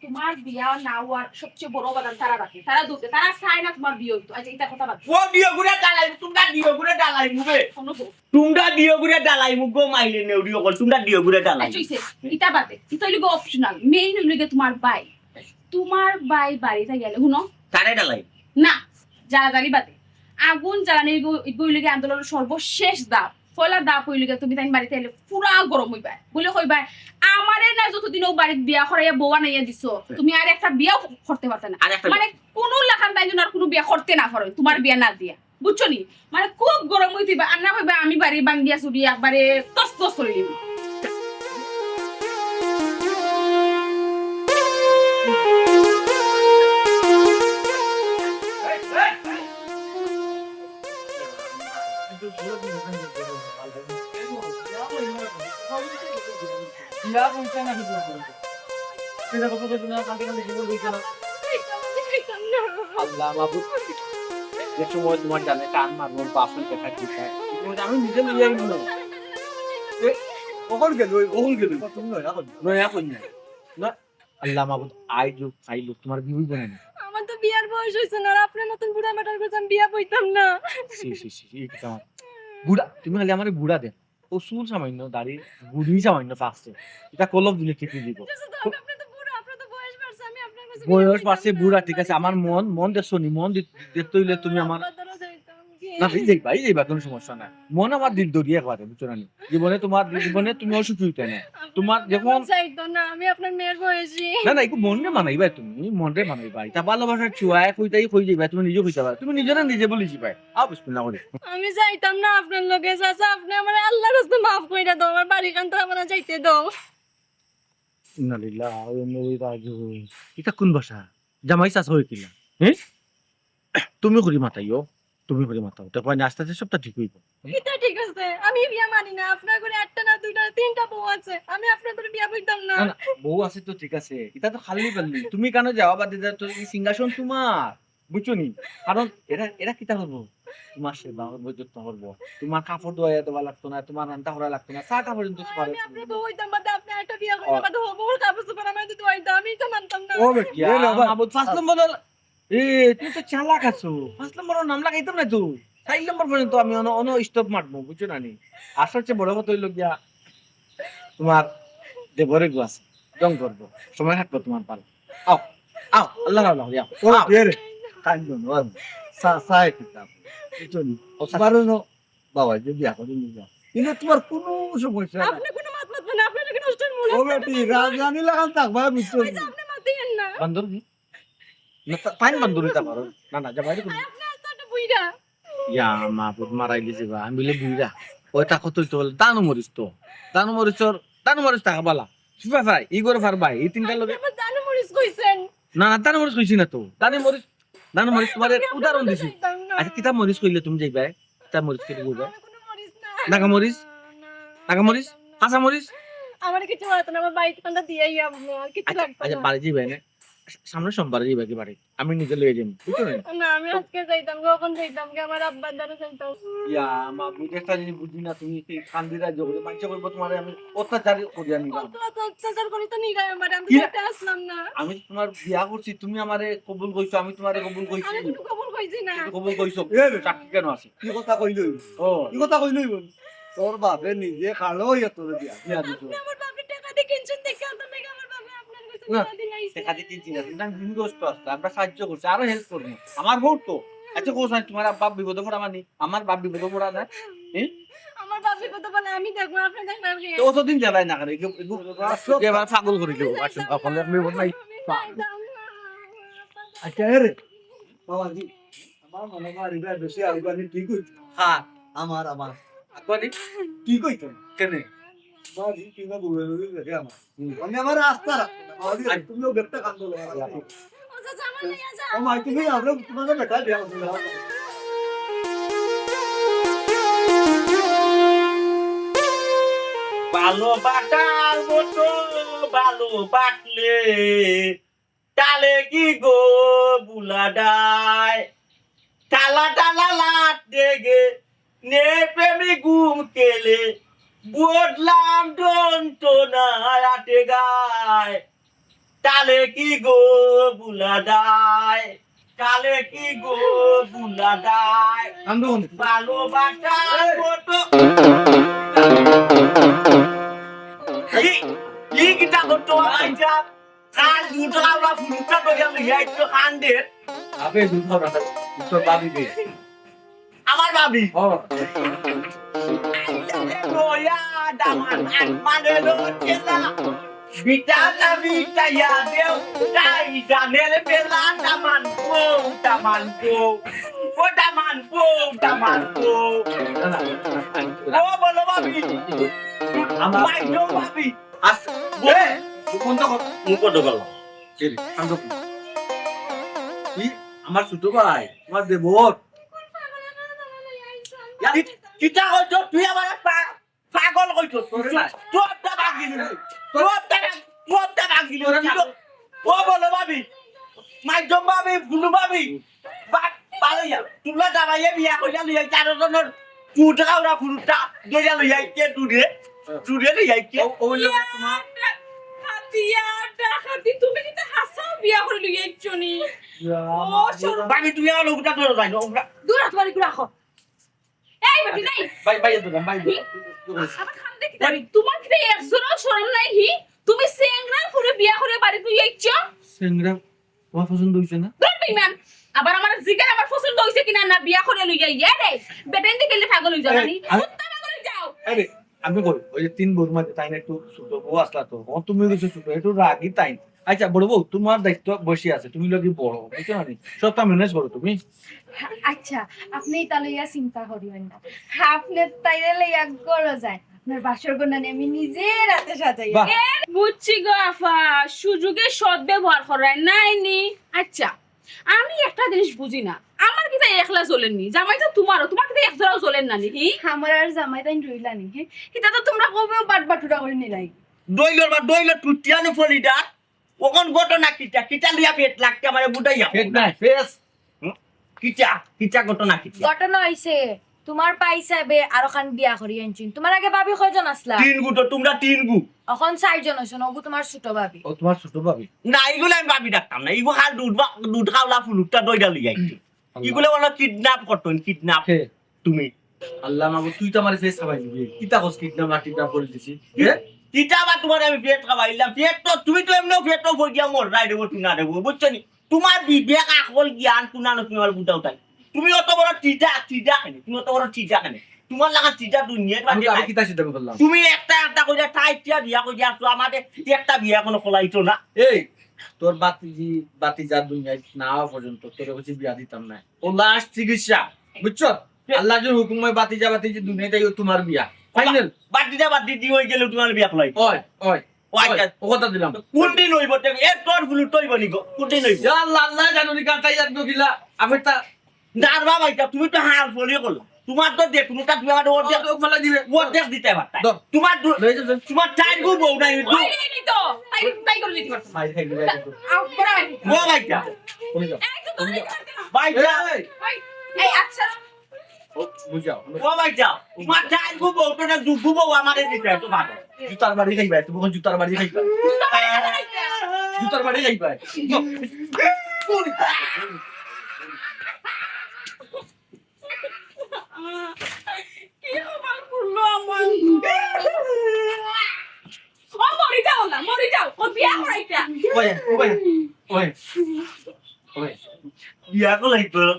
তোমার বিয়া না হওয়ার সবচেয়ে বড় অবদান তারা রাখে তারা দুঃখে তারা চায় না তোমার বিয়ে হইতো আচ্ছা এটা কথা বাদ অডিও গুলো জ্বালাই তোমরা ডিও গুলো জ্বালাই মুবে শোনো গো তোমরা ডিও গুলো জ্বালাই মুগো মাইলে নে অডিও কল তোমরা ডিও গুলো জ্বালাই আচ্ছা এটা বাদে এটা হইলো অপশনাল মেইন হইলো তোমার বাই বাড়িতে গেলে শুনো তারে জ্বালাই না জ্বালানি বাদে আগুন জ্বালানি গইলে আন্দোলনের সর্বশেষ দাপ পয়লা দাপ হইলে তুমি তাই বাড়িতে এলে পুরা গরম হইবা বলে কইবা আমারে না যতদিন ও বাড়িতে বিয়া করাইয়া বউয়া নাইয়া দিছো তুমি আর একটা বিয়াও করতে পারতে না মানে কোনো লাখান তাই আর কোনো বিয়া করতে না পারো তোমার বিয়া না দিয়া বুঝছো নি মানে খুব গরম হইতিবা আর না কইবা আমি বাড়ি বাঙ্গিয়া চুরি একবারে তস তস করে নিব আল্লাহ মাহবুব যে সময় তোমার জানে কান মারবো বাপন দেখা দিতে আমি নিজে নিয়ে আইব না কখন গেল তুমি নয় এখন নয় এখন না আল্লাহ মাহবুব আইলো তোমার বিয়ে বনে না আমার তো বিয়ার বয়স হইছে না আর আপনার মতন বুড়া মেটার কথা আমি বিয়া কইতাম না সি এই কথা বুড়া তুমি খালি আমার বুড়া দে ও চুল সামান্য দাড়ি বুড়ি সামান্য পাকছে এটা কলম দিলে ঠিক দিব আপনি তো বুড়া আপনার তো বয়স বাড়ছে আমি আপনার কাছে বয়স পাশে বুড়া ঠিক আছে আমার মন দেখছো নি মন দেখতে হইলে তুমি আমার না এই যাইবা কোনো সমস্যা নাই মন আমার দিল দরিয়া একবারে বুঝছো না জীবনে তুমি অসুখী হইতে না তোমার যখন চাইতো না আমি আপনার মেয়ের বয়সী না একটু মনে মানাইবা তুমি মনে মানাইবা এটা ভালোবাসার চুয়ায় কইতাই কই যাইবা তুমি নিজে কইতে পারো তুমি নিজে বলিছি ভাই আও বিসমিল্লাহ করে আমি চাইতাম না আপনার লগে চাচা আপনি আমার আল্লাহর রাস্তায় মাফ কইরা দাও আমার বাড়ি কান তো আমার যাইতে দাও ইন্নালিল্লাহ ওয়া ইন্না ইলাইহি রাজিউন এটা কোন ভাষা জামাই চাষ হই কিনা হ্যাঁ তুমি করি মাতাইও তুমি করি মাতাও তারপর আস্তে আস্তে সবটা ঠিক হইব এটা ঠিক আছে আমি বিয়া মানি না আপনার ঘরে একটা না দুইটা তিনটা বউ আছে আমি আপনার ঘরে বিয়া কইতাম না না বউ আছে তো ঠিক আছে এটা তো খালি বললি তুমি কেন যাওয়া বাদ দিতে তো এই সিংহাসন তোমার বুঝছো নি কারণ এরা কিতা করবো তোমার সেবা করবো যত্ন করবো তোমার কাপড় ধোয়া দেওয়া লাগতো না তোমার রান্না করা লাগতো না চা কাপড় কিন্তু আমি আপনার বউ হইতাম বাদে আপনি একটা বিয়া কইরা বাদে বউর কাপড় চোপড় আমার দিতে হইতাম আমি তো মানতাম না ও বেটি আবুদ ফার্স্ট নম্বর তুই তো চালাক আছো ফার্স্ট নম্বর নাম লাগাইতাম না তুই 4 নম্বর পর্যন্ত আমি অন স্টপ মারবো বুঝছো না নি আসল চেয়ে বড় কথা হইলো গিয়া তোমার দেবরে গো আছে জং করবো সময় থাকবো তোমার পাল আও আল্লাহ আল্লাহ যাও ও রে টাইম দন সাই কিতাব এজনি পারো না বাবা যে বিয়া করে নিয়ে যাও কিন্তু তোমার কোনো সমস্যা নাই আপনি কোনো মাত মাত না আপনার লাগে নষ্ট মনে ও বেটি রাজধানী লাগান থাকবা বুঝছো আপনি মাত দিয়েন না বন্ধুর না টাইম বন্ধুর হইতা পারো না যাবাই আপনি আস্তে বুইরা ইয়া মাহবুব মারাই দিছে বা আমি বলে বুইরা ওই টাকা তো তো দানো মরিচ টাকা বালা সুফা ভাই ইগোর ফার ভাই এই তিনটা লগে আমার জানো মরিস কইছেন না দানো মরিচ কইছি না তো দানো মরিচ তোমার উদাহরণ দিছি আচ্ছা কিতা মরিচ কইলে তুমি যাইবা কিতা মরিচ কে কইবা কোনো মরিস না নাগা মরিচ কাঁচা মরিচ আমার কিছু হতো না আমার বাইক কোনটা দিয়েই আপনি আর কিছু লাগবে আচ্ছা না বাড়ি যাইবা না সামনে সোমবারে যাবে একেবারে আমি নিজে লয়ে যাই বুঝছো না না আমি আজকে যাইতাম কখন যাইতাম কি আমার আব্বার দ্বারা যাইতাম ইয়া মা বুঝে একটা জিনিস বুঝি না তুমি এই কান্দিরা জগতে মানুষ করবো তোমার আমি অত্যাচার করিয়া নিলাম কত অত্যাচার করি তো নিগায় আমার আমি কি? যাইতে আসলাম না আমি তোমার বিয়া করছি তুমি আমারে কবুল কইছো আমি তোমারে কবুল কইছি আমি কিন্তু কবুল কইছি না তুমি কবুল কইছো এ বে, চাকরি কেন আছে কি কথা কইলই ও কি কথা কইলই বল তোর বাপে নিজে খালো ইয়া তোর দিয়া বিয়া দিছো আপনি আমার বাপের টাকা দিয়ে কিনছেন দেখে তো নাকি আমার বাবা আপনার কাছে না। টাকা দিয়ে আইছে টাকা দিতে চিন্তা কিন্তু আমি বিন্দস্ত আসতে আমরা সাহায্য করছি আরো হেল্প করবো আমার ভোট তো আচ্ছা কোস নাই তোমার বাপ বিপদে পড়া মানি আমার বাপ বিপদে পড়া না আমার বাপের কথা বলে আমি দেখবো আপনি দেখবেন কি তো অতদিন জ্বালাই না করে এবার পাগল করে দেবো আসুন আপনার আমি নাই আচ্ছা রে বাবাজি আমার মনে হয় রিবা বেশি আলবানি ঠিক হইছে হ্যাঁ আমার আপনি কি কইতো কেন বাবাজি কি না বলে দেখে আমার আমি আমার রাস্তা রাখতে না বাবাজি তুমিও ব্যক্ত কান্দ লাগা ও চাচা আমার নিয়ে যা ও মাই তুমি আমরা তোমাদের বেটা দেয়া হতো ভালো বাটার মতো ভালো বাটলে তালে কি গো বুলাডায় টালা টালা লাট দেগে নে প্রেমী ঘুম কেলে বদলাম দন্তনা আটে গায় তালে কি গো বুলাডায় তালে কি গো বুলাডায় আন্দোলন ভালো বাটার মতো কি কিটা করতো আইজা কাল দুটো আমরা ফুলটা তো গেল ইয়াইতো খান্ডে আপে দুধ খাওয়া তোর বাবি দে আমার ভাবি ও রোয়া দামান মানে লো চেলা বিটা না বিটা ইয়া দেও তাই জানেল বেলা দামান কো ও দামান কো ও বলো ভাবি আমার মাইজো ভাবি আস বলে কোন তো মুখ তো গেল কেরে আন্দো কি আমার ছোট ভাই আমার দেবর কিটা কইছো তুই আমার পাগল কইছো তোর টাকা গিলি তোর টাকা গিলি ও বলো ভাবি মাইজো ভাবি ফুলু ভাবি পালাইয়া তুলা দাবাইয়া বিয়া কইয়া লইয়া চারজনের পুটা ওরা ফুলটা দইয়া লইয়া কে দূরে লইয়া কে ও তোমার হাতিয়া টাকা দি তুমি কি হাসা বিয়া করে লই একজনি ও সর ভাবি তুই আমার লোকটা ধরে যাই ওরা দূর হাত বাড়ি করে রাখো এই বেটি নাই ভাই তো ভাই আবার খান দেখি তোমার কি একজনও শরম নাই হি তুমি সেংরা পুরো বিয়া করে বাড়ি তুই আইছ সিংরা তোমার পছন্দ হইছে না দূর বিমান আবার আমার জিগার আমার পছন্দ হইছে কিনা না বিয়া করে লই যাই রে বেটেন দিকে পাগল হই যাবানি কুত্তা পাগল হই যাও আরে আমি কই ওই যে তিন বউর মাঝে তাই না একটু ছোট বউ আসলা তো ও তুমি কিছু ছোট একটু রাগি তাই আচ্ছা বড় বউ তোমার দায়িত্ব বসে আছে তুমি লগি বড় বুঝছো না সবটা ম্যানেজ করো তুমি আচ্ছা আপনি তা লইয়া চিন্তা করিবেন না আপনি তাইলে লইয়া গড় যায় আপনার বাসর গন্ডানে আমি নিজে রাতে সাজাই বাহ বুঝছি গো আফা সুযোগে সদ্ব্যবহার করায় নাইনি আচ্ছা আমি একটা জিনিস বুঝি না আমার কি তাই একলা চলেননি জামাই তো তোমারও তোমার কি এক জোড়াও চলেন না নাকি আমার আর জামাই তাই রইলা নি এটা তো তোমরা কবেও বাটুরা করে নিলাই দইলর টুটিয়ানো ফলিডা ওখন ঘটনা কিটা লিয়া পেট লাগতে আমারে বুঝাইয়া ফেক না ফেস কিটা ঘটনা কিটা ঘটনা হইছে তোমার পাইছাবে আর ওখান বিয়া করি আনছিন তোমার আগে ভাবি কয়জন আসলা তিন গু তো তোমরা তিন গু এখন 4 জন হইছে নগু তোমার ছোট ভাবি ও তোমার ছোট ভাবি না এগুলো আমি ভাবি ডাকতাম না এগুলো খাল দুধ খাওলা ফুলুকটা দইটা লিয়া এগুলো বলো কিডন্যাপ করতেন কিডন্যাপ কে তুমি আল্লাহ মাগো তুই তো আমার ফেস খাবাই দিবি কিতা কস কিডন্যাপ করে দিছি কিটা আবার তোমার আমি পেট খাওয়াইলাম পেট তো তুমি তো এমনিও পেট তো বইয়া মোর রাই দেবো তুই না দেবো বুঝছো নি তোমার বিবেক আকল জ্ঞান কুনানো তুমি আমার বুঝাও তাই তুমি অত বড় চিজা কেন তুমি অত বড় চিজা কেন তোমার লাগা চিজা দুনিয়া আমি কিতা সিদ্ধ করলাম তুমি একটা কইরা ঠাইটা বিয়া কইরা আসো আমাদের একটা বিয়া কোনো খোলাইতো না এই তোর বাতি যা দুনিয়ায় না হওয়া পর্যন্ত তোর কাছে বিয়া দিতাম না ও লাস্ট চিকিৎসা বুঝছো আল্লাহ যে হুকুমে বাতি যা দুনিয়াতে তোমার বিয়া ফাইনাল বাদি দি হয়ে গেলে তোমার বিয়া খোলাই ওই ওই ও কথা দিলাম কোন দিন হইব এক তোর ফুলু তৈব নিগো কোন দিন হইব আল্লাহ আল্লাহ জানুনি কাটাই আর গিলা আমি তা দাঁড়বা ভাইটা তুমি তো হাল ফলিয়ে করলা তোমার তো দেখুন তা তুমি আমার ফেলা দিবে ওদের দিতে পারতা দাও। তোমার লয়ে যাও তোমার টাইম গো বউ নাই তো ওই নেই তো তাই করে দিতে পারছো মাই খাই দিবে বড় ভাই ও ভাইটা তুমি যাও এই তো তুমি করতে না ভাইটা এই আচ্ছা ও বুঝাও ও ভাইটা তোমার টাইম গো বউ তো না দুগু বউ আমারে দিতে তো ভালো জুতার বাড়ি খাইবা তুমি কোন জুতার বাড়ি খাইবা জুতার বাড়ি খাইবা কি আমার করলো আমার ও মরি যাও ও বিয়া করাইতা ওই ওই ওই ওই বিয়া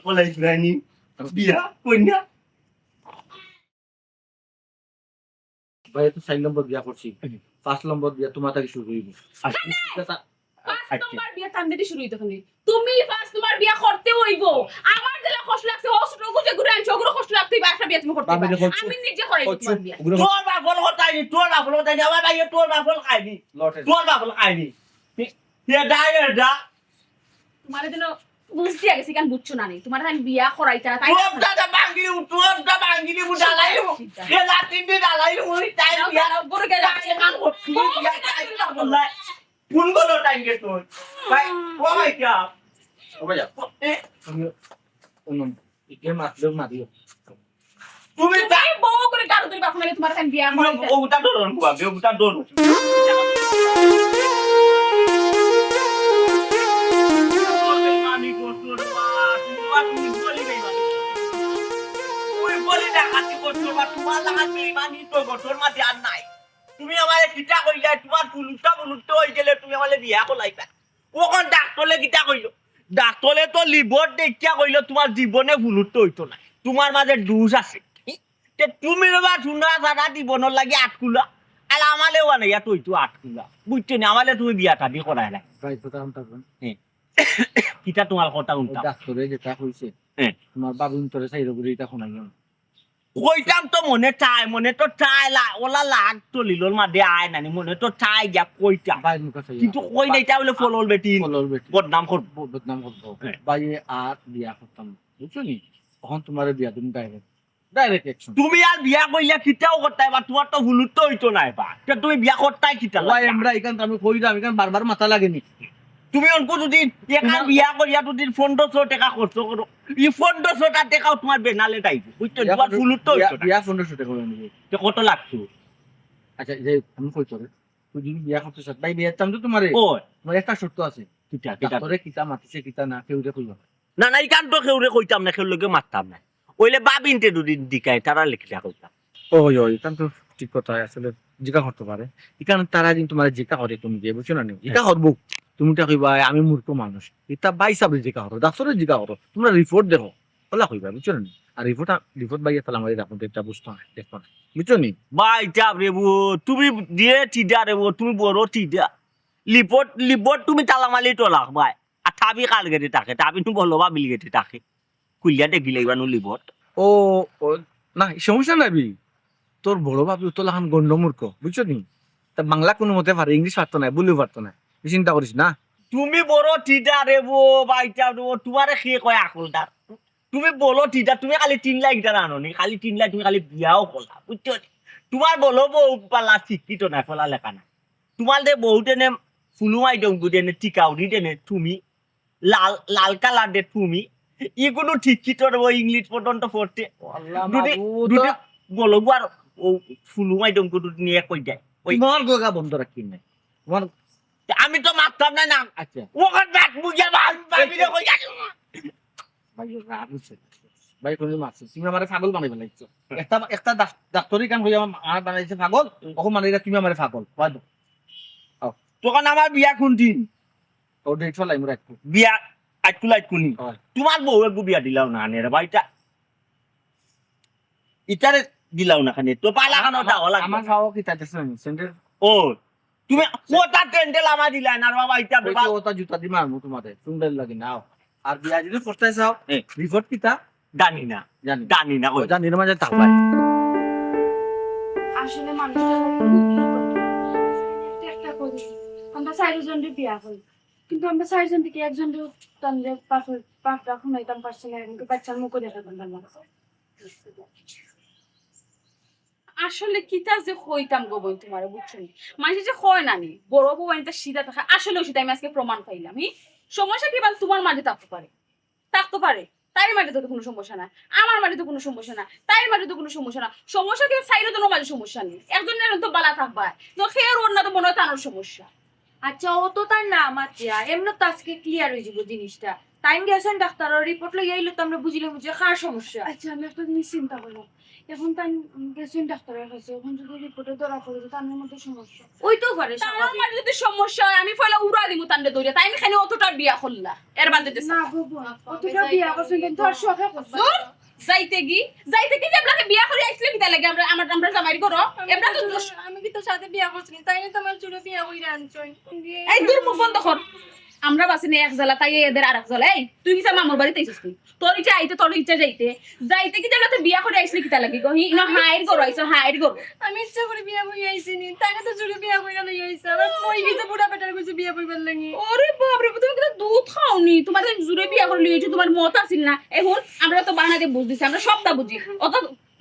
কলাই রানি বিয়া কইনা ভাই তো 4 নম্বর বিয়া করছি 5 নম্বর বিয়া তোমার থেকে শুরু হইব পাঁচ নম্বর বিয়া কান্দেটি শুরু হইতো খালি তুমি পাঁচ নম্বর বিয়া করতে হইব আমার যেটা কষ্ট লাগছে হোস্টেল গুজে ঘুরে আনছো ওগুলো কষ্ট লাগতেই বাসা বিয়া তুমি করতে বাবা, পারবে। দেখো, আমি নিজে করাই তোমার বিয়া তোর বাপল হতাইনি তোর বাপল হতাইনি আমার ভাই তোর বাপল খাইনি লটে তোর বাপল খাইনি তে ডাইরেক্ট তোমার যেন বুঝতে গেছি কেন বুঝছো না নি তোমার আমি বিয়া করাইতা তাই না? তোরটা বাঙ্গিনি ডালাই এ লাতিন দি ডালাই ওই টাইম দাঁড়াও, বিয়া দাঁড়াও, গরু গেলে আসে। কোন গলো টাইম গে তোর ভাই ও ভাই কা ও ভাই তুমি অন্য ইকে মারলেও মারিও তুমি তাই বউ করে গাড়ি ধরে বাপনা তোমার আমি বিয়া করাইতা ওটা ডরন কুয়া ওটা ডরন মানি করছর বা তুমি বলি নাই তুই বলি ডাকাতি করছর বা তোমার লাগাতে মানি তো করছর মা ধ্যান নাই তুমি আমারে কিটা কইলা তোমার বুলুটা হই গেলে তুমি আমারে বিয়া করাইবা ওখন ডাক্তরে কিটা কইলো ডাক্তরে তো লিভর দেখিয়া কইলো তোমার জীবনে বুলুট হইতো না তোমার মাঝে ডুস আছে তে তুমি রবা শুনা সারা জীবনের লাগি আটকুলা আর আমালে ওয়ানে ইয়া তুই তো আটকুলা বুঝতে না আমালে তুমি বিয়াটা দি করাই না ভাই তো তাম তাম কিটা তোমার কথা উল্টা ডাক্তারে যেটা কইছে হ্যাঁ। তোমার বাবু তোরে চাইরো করে এটা শোনাই না কইতাম তো মনে তো চাই ওলা লাগ চলিলোর মাঝে আয় নানি মনে তো চাই গিয়া কইতাম ভাই মুখ আছে কিন্তু কই নাই তা বলে ফলল বেটি ফলর বেটি বদনাম করব বদনাম করবো হ্যাঁ। ভাই আর বিয়া করতাম বুঝছো নি তখন তোমার বিয়া তুমি ডাইরেক্ট অ্যাকশন তুমি আর বিয়া কইলা কিটাও করতাই বা তোমার তো ভুলুত তো হইতো নাই বা তে তুমি বিয়া করতাই কিটা ভাই আমরা এখান আমি কইরা আমি এখান বারবার মাথা লাগেনি তুমি অঙ্ক যদি একা বিয়া করিয়া যদি 1500 টাকা খরচ করো এই 1500 টাকাও তোমার বেনালে টাইপ বুঝছো তোমার ভুলুত তো হইতো না বিয়া 1500 টাকা করে নিবে তে কত লাগতো আচ্ছা যে আমি কই তোরে তুই যদি বিয়া করতে চাস ভাই বিয়ার চাম তো তোমারে ও তোমার একটা শর্ত আছে কিটা কিটা তোরে কিতা মাতিছে কিতা না কেউ কইবা না না এই কান তো কেউরে কইতাম না কেউ লগে মারতাম না ওইলে বাবিনতে দুদিন দিকায় তারা লিখিলা কইতাম ওই ওই এখান তো ঠিক কথা আসলে জিকা করতে পারে এখানে তারা কিন্তু তোমার জিকা করে তুমি দিয়ে বুঝছো না নি জিকা করবো তুমি তা কইবা আমি মূর্খ মানুষ এটা বাই সাবরে জিকা করো ডাক্তারের জিকা করো তোমরা রিপোর্ট দেখো ওলা কইবা বুঝছো না নি? আর রিপোর্ট বাইয়া তাহলে আমাদের আপনাদের এটা বুঝতে হয় দেখো না বুঝছো নি ভাই যাব রে বো তুমি দিয়ে টিডা রে বো তুমি বড় টিডা লিপট তুমি তালামালি তোলাক ভাই আর থাবি কাল গেটে থাকে তাবি তুমি বলো বা বিল গেটে থাকে কুলিয়া দেখি লাইবা নো লিপট ও ও না সমস্যা নাই বি তোর বড় বাবু তো লাখান গন্ড মূর্খ বুঝছো নি তা বাংলা কোনো মতে পারে ইংলিশ পারতো না বলিও পারতো না তুই চিন্তা করিস না তুমি বড় টিডা রে বো ভাই যাব তোমারে খেয়ে কয় আকলদার তুমি বলো টিডা তুমি খালি 3 লাখ টাকা আনোনি খালি 3 লাখ তুমি খালি বিয়াও করলা বুঝছো নি? তোমার বলো বউ পালা শিক্ষিত না ফলা লেখা না তোমার দে বহুতে নে ফুলুমাই দম গুদে নে টিকাউরি দে নে তুমি লাল লাল কালার দে তুমি ইগুলো শিক্ষিত রে ইংলিশ পর্যন্ত পড়তে দুটি বলো আর ও ফুলুমাই দম গুদু নিয়ে কই যায় ওই তোমার গোগা বন্ধ রাখি নাই তোমার আমি তো মারতাম না না আচ্ছা ওখান ব্যাট মুজে ভাবি রে কই যায় ভাই রাগ হচ্ছে ভাই তুমি মারছো তুমি আমারে পাগল বানাই ফেলাইছো একটা ডাক্তারি কাম হইয়া আমার বানাইছে পাগল ওকে মানে তুমি আমারে পাগল হয় তখন আমার বিয়া কোনদিন ও ডেট ফেলাই মোরা একটু বিয়া আইকুনি হয়। তোমার বউ একটু বিয়া দিলাও না আনে রে ভাইটা ইটারে দিলাও না খানে তো পালা খানো তা হলা আমার খাওয়া কি তাইতেছ না সেন্টার ও তুমি ওটা টেন্ডেল আমার দিলা না রে বাবা ইটা কইছে ওটা জুতা দি মারমু তোমারে সুন্দর লাগে নাও আর বিয়া যদি করতে চাও এ। রিপোর্ট কিতা জানি না জানি না ও কই জানি না মানে তাও ভাই আসলে মানুষটা একটা করি আমরা 4 জনের বিয়া করি কিন্তু আমরা 4 জন থেকে একজন টানলে পাঁচ রাখুন নাইতাম পারছি না কিন্তু বাচ্চার মুখও দেখা পারলাম না আসলে কিতা যে কইতাম গো বই তোমারে বুঝছো নি মানুষ যে কয় নানি বড় বউ আনিতা সিধা থাকা আসলে সেটা আমি আজকে প্রমাণ পাইলাম সমস্যা কি বল তোমার মাঝে থাকতে পারে তাই মাঝে তো কোনো সমস্যা না আমার মাঝে তো কোনো সমস্যা না তাই মাঝে তো কোনো সমস্যা না সমস্যা কি সাইডে তো মাঝে সমস্যা নেই একজনের তো বালা থাকবা তো খেয়ার ওর না তো মনে হয় তানোর সমস্যা আচ্ছা ও তো তার না মাত্রা এমনি তো আজকে ক্লিয়ার হয়ে যাব জিনিসটা টাইম গেছেন ডাক্তারের রিপোর্ট লই আইলো তো আমরা বুঝলাম যে কার সমস্যা। আচ্ছা আমি একটা জিনিস চিন্তা করলাম এখন তাই গেছেন ডাক্তারের কাছে এখন যদি রিপোর্টে ধরা পড়ে যে তার মধ্যে সমস্যা ওই তো পারে তার স্বাভাবিক। মাঝে যদি সমস্যা হয় আমি ফলে উড়া দিব তান্ডে দৌড়ে তাই আমি খালি অতটা বিয়া করলা এর বাদে না বাবা অতটা বিয়া করছেন কিন্তু আর শখে করছেন যাইতে কি যে আপনাকে বিয়া করে আইছিলে কি তাই লাগে আমরা জামাই করো এমরা তো আমি কি তো সাথে বিয়া করছি তাই না তোমার চুলে বিয়া কইরা আনছই এই দূর মুখ বন্ধ কর আমরা বাসিনে এক জ্বালা তাই এদের আরেক জ্বালা এই তুই কি মামুর বাড়িতে আইছিস তুই তোর ইচ্ছা আইতে তোর ইচ্ছা যাইতে কি যে বিয়া করে আইছিলি কি তাই লাগে গো হি না হাইর করো আইছো হাইর করো আমি ইচ্ছা করে বিয়া কই আইছিনি তাই না তো চুলে বিয়া কইরা লই আইছে আবার কই গেছে বুড়া বেটার কইছে বিয়া কইবার লাগি। ওরে বাপ রে তুমি কিন্তু দুধ খাওনি তোমার জুড়ে বিয়া করে লইছো তোমার মত আছিল না এখন আমরা তো বাহানা দিয়ে বুঝ দিছি আমরা সবটা বুঝি অত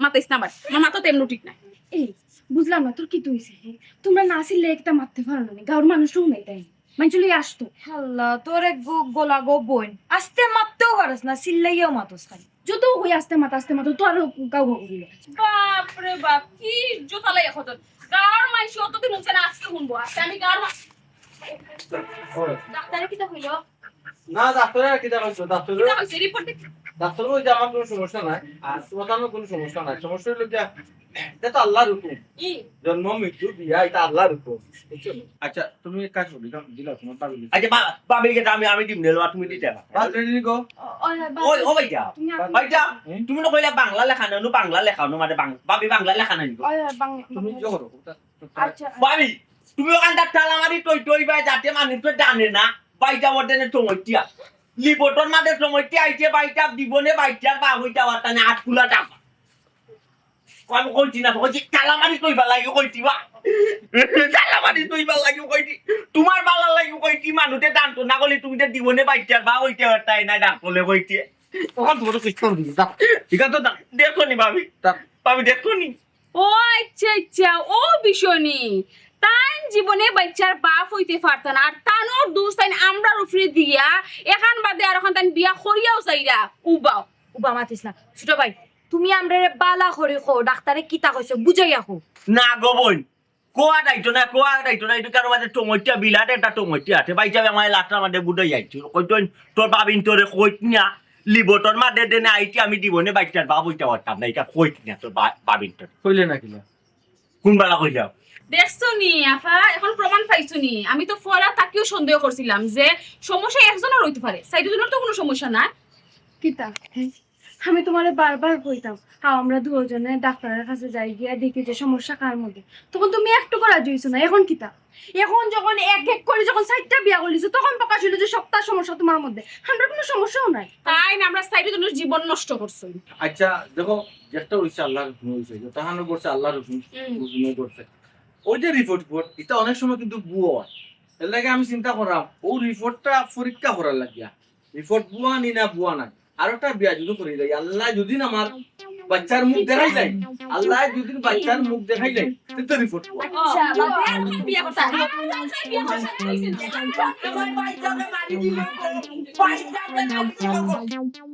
মাথাইছ না আমার মাথা তো এমনি ঠিক না এই বুঝলাম না তোর কি তুইছে তোমরা না আসলে একটা মারতে পারো না গাঁর মানুষও নাই তাই মানুষলি আসতো আল্লাহ তোর এক গোলা গো বোন আস্তে মারতেও পারস না সিল্লাইয়াও মাতস খালি যত হই আস্তে মাত তো আর গাও গাও দিল বাপ রে বাপ কি জোতালাই এখন গার মাইছি অতদিন হচ্ছে না আজকে শুনবো আজকে আমি গার ডাক্তারে কি তা হইল না ডাক্তার কি দেখাইছো ডাক্তার রিপোর্ট ডাক্তার বলছে আমার কোনো সমস্যা নাই আর তোমার কোনো সমস্যা নাই সমস্যা হলো যে এটা তো আল্লাহর হুকুম কি জন্ম মৃত্যু বিয়া এটা আল্লাহর হুকুম বুঝছো আচ্ছা তুমি এক কাজ করো দিলা তোমার পাগল আচ্ছা বাবিকে আমি দিম নেলো তুমি দিতে রেডি গো ওই ও ভাইটা ভাইটা তুমি না কইলা বাংলা লেখা না বাংলা লেখা না মানে বাবি বাংলা লেখা নাই তুমি কি করো আচ্ছা বাবি তুমি ওখানটা ঠালা মারি টই বাই যাতে মানুষ তো জানে না বাইটা বর্তনে টমইটিয়া লিবটর মাঝে টমইটি আইছে বাইটা দিবনে বাইটার বা হইতা ওয়াটানে আট খুলা টাকা আমি কইছি না কইছি ঠালা মারি টইবা লাগি কইতি বা ঠালা মারি টইবা লাগি কইতি তোমার বালা লাগি কইতি মানুষে জানতো না কইলি তুমি তো দিবনে বাইটার বা হইতা ওয়াটাই না ডাকলে কইতি ওখান তোমার কিছু করে দিই ঠিক আছে তো দেখো নি ভাবি ভাবি দেখো নি ও আচ্ছা ও বিষয় নি তাই জীবনে বাচ্চার বাপ হইতে পারত না আর তানোর দোষ তাই আমরা উপরে দিয়া এখান বাদে আর এখন তাই বিয়া করিয়াও চাইরা উবা মাতিস না ছোট ভাই তুমি আমরে বালা করে কো ডাক্তারে কিতা কইছে বুঝাইয়া কো না গো বোন কোয়া দাইতো না এটা কারো মাঝে টমইটা বিলাট একটা টমইটা আছে বাইটা আমার লাটটা মাঝে বুড়াই যাইছো কইতো তোর বাবিন তোরে কইত না লিবটর মাঝে দেনে আইটি আমি দিবনে বাইটার বাবু হইতে পারতাম না এটা কইত না তোর বাবিন তোর কইলে না কিলা কোন বেলা কইলাম দেখছো নি আফা এখন প্রমাণ পাইছো নি আমি তো ফলা তাকেও সন্দেহ করছিলাম যে সমস্যা একজনের হইতে পারে সাইডজনের তো কোনো সমস্যা না কিতা আমি তোমারে বারবার কইতাম আমরা দুজনে ডাক্তারের কাছে যাই গিয়া দেখি যে সমস্যা কার মধ্যে তখন তুমি একটু করা জইছো না এখন কিতা এখন যখন এক এক করে যখন সাইডটা বিয়া করলিছো তখন প্রকাশ হইলো যে সবটা সমস্যা তোমার মধ্যে আমরা কোনো সমস্যাও নাই তাই না আমরা সাইডজনের জীবন নষ্ট করছি আচ্ছা দেখো যেটা হইছে আল্লাহর হুকুম হইছে যেটা হানো করছে আল্লাহর হুকুম করছে ওই যে রিপোর্ট এটা অনেক সময় কিন্তু ভুয়া এর লাগে আমি চিন্তা করাম ও রিপোর্টটা পরীক্ষা করার লাগিয়া রিপোর্ট ভুয়া নি না ভুয়া না আর একটা বিয়া যদি করে যাই আল্লাহ যদি না আমার বাচ্চার মুখ দেখাই যায় আল্লাহ যদি বাচ্চার মুখ দেখাই যায় তো রিপোর্ট ভুয়া আচ্ছা বিয়া করতে বিয়া করতে আমার ভাই যাবে মারি দিল ভাই যাবে